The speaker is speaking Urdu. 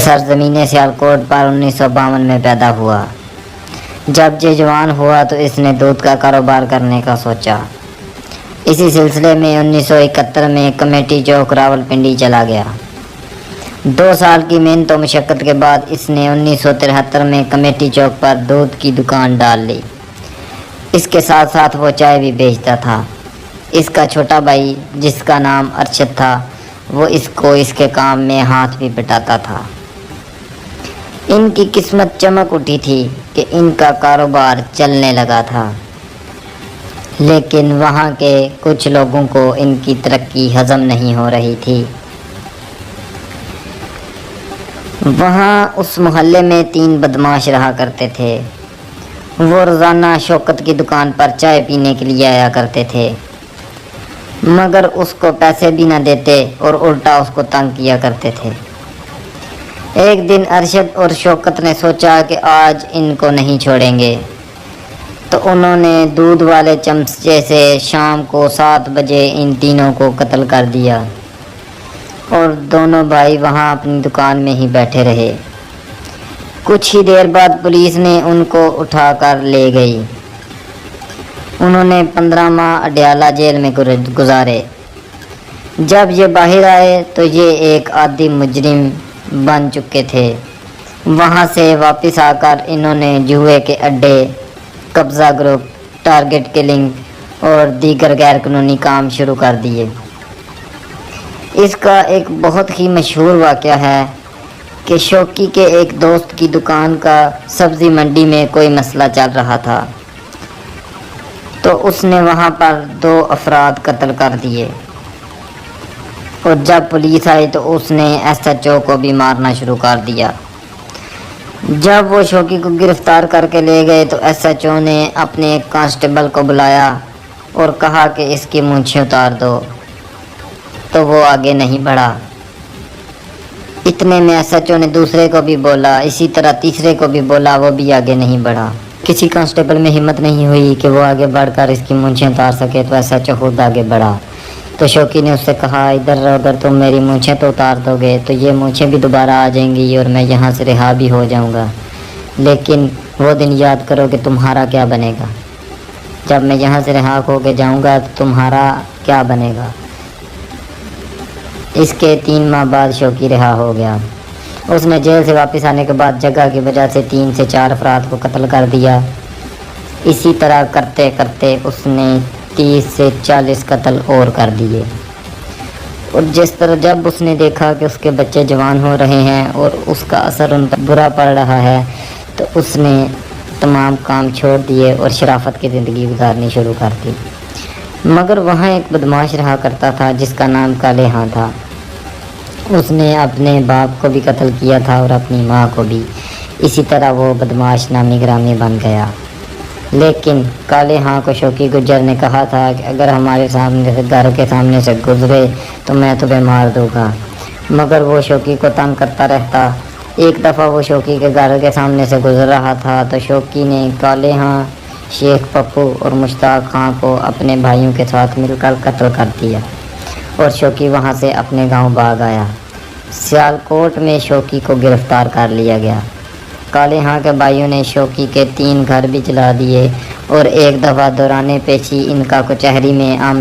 سرزمین سیالکوٹ پر 1952 میں پیدا ہوا۔ جب یہ جوان ہوا تو اس نے دودھ کا کاروبار کرنے کا سوچا۔ اسی سلسلے میں 1971 میں کمیٹی چوک راولپنڈی چلا گیا۔ 2 سال کی محنت و مشقت کے بعد اس نے 1973 میں کمیٹی چوک پر دودھ کی دکان ڈال لی۔ اس کے ساتھ ساتھ وہ چائے بھی بیچتا تھا۔ اس کا چھوٹا بھائی جس کا نام ارشد تھا وہ اس کو اس کے کام میں ہاتھ بھی بٹاتا تھا۔ ان کی قسمت چمک اٹھی تھی کہ ان کا کاروبار چلنے لگا تھا، لیکن وہاں کے کچھ لوگوں کو ان کی ترقی ہضم نہیں ہو رہی تھی۔ وہاں اس محلے میں 3 بدماش رہا کرتے تھے۔ وہ روزانہ شوکت کی دکان پر چائے پینے کے لیے آیا کرتے تھے، مگر اس کو پیسے بھی نہ دیتے اور الٹا اس کو تنگ کیا کرتے تھے۔ ایک دن ارشد اور شوکت نے سوچا کہ آج ان کو نہیں چھوڑیں گے، تو انہوں نے دودھ والے چمچے سے شام کو 7 بجے ان تینوں کو قتل کر دیا اور دونوں بھائی وہاں اپنی دکان میں ہی بیٹھے رہے۔ کچھ ہی دیر بعد پولیس نے ان کو اٹھا کر لے گئی۔ انہوں نے 15 ماہ اڈیالہ جیل میں گزارے۔ جب یہ باہر آئے تو یہ ایک عادی مجرم بن چکے تھے۔ وہاں سے واپس آ کر انہوں نے جوئے کے اڈے، قبضہ گروپ، ٹارگٹ کلنگ اور دیگر غیر قانونی کام شروع کر دیے۔ اس کا ایک بہت ہی مشہور واقعہ ہے کہ شوکی کے ایک دوست کی دکان کا سبزی منڈی میں کوئی مسئلہ چل رہا تھا، تو اس نے وہاں پر 2 افراد قتل کر دیے، اور جب پولیس آئی تو اس نے SHO کو بھی مارنا شروع کر دیا۔ جب وہ شوکی کو گرفتار کر کے لے گئے تو SHO نے اپنے ایک کانسٹیبل کو بلایا اور کہا کہ اس کی مونچھیں اتار دو، تو وہ آگے نہیں بڑھا۔ اتنے میں SHO نے دوسرے کو بھی بولا، اسی طرح تیسرے کو بھی بولا، وہ بھی آگے نہیں بڑھا۔ کسی کانسٹیبل میں ہمت نہیں ہوئی کہ وہ آگے بڑھ کر اس کی مونچھیں اتار سکے، تو SHO خود آگے بڑھا۔ تو شوکی نے اس سے کہا، ادھر اگر تم میری مونچھیں تو اتار دو گے تو یہ مونچھیں بھی دوبارہ آ جائیں گی اور میں یہاں سے رہا بھی ہو جاؤں گا، لیکن وہ دن یاد کرو کہ تمہارا کیا بنے گا۔ جب میں یہاں سے رہا ہو کے جاؤں گا تو تمہارا کیا بنے گا۔ اس کے 3 ماہ بعد شوکی رہا ہو گیا۔ اس نے جیل سے واپس آنے کے بعد جگہ کی وجہ سے 3 سے 4 افراد کو قتل کر دیا۔ اسی طرح کرتے کرتے اس نے 30 سے 40 قتل اور کر دیے، اور جس طرح جب اس نے دیکھا کہ اس کے بچے جوان ہو رہے ہیں اور اس کا اثر ان پر برا پڑ رہا ہے، تو اس نے تمام کام چھوڑ دیے اور شرافت کی زندگی گزارنی شروع کر دی۔ مگر وہاں ایک بدماش رہا کرتا تھا جس کا نام کالے ہاں تھا۔ اس نے اپنے باپ کو بھی قتل کیا تھا اور اپنی ماں کو بھی۔ اسی طرح وہ بدماش نامی گرامی بن گیا۔ لیکن کالے ہاں کو شوکی گجر نے کہا تھا کہ اگر ہمارے سامنے سے گھر کے سامنے سے گزرے تو میں تمہیں مار دوں گا، مگر وہ شوکی کو تنگ کرتا رہتا۔ ایک دفعہ وہ شوکی کے گھر کے سامنے سے گزر رہا تھا تو شوکی نے کالے ہاں، شیخ پپو اور مشتاق خان کو اپنے بھائیوں کے ساتھ مل کر قتل کر دیا، اور شوکی وہاں سے اپنے گاؤں بھاگ آیا۔ سیالکوٹ میں شوکی کو گرفتار کر لیا گیا۔ کالے ہاں کے بھائیوں نے شوکی کے 3 گھر بھی جلا دیے، اور ایک دفعہ دوران پیشی ان کا کچہری میں آمنا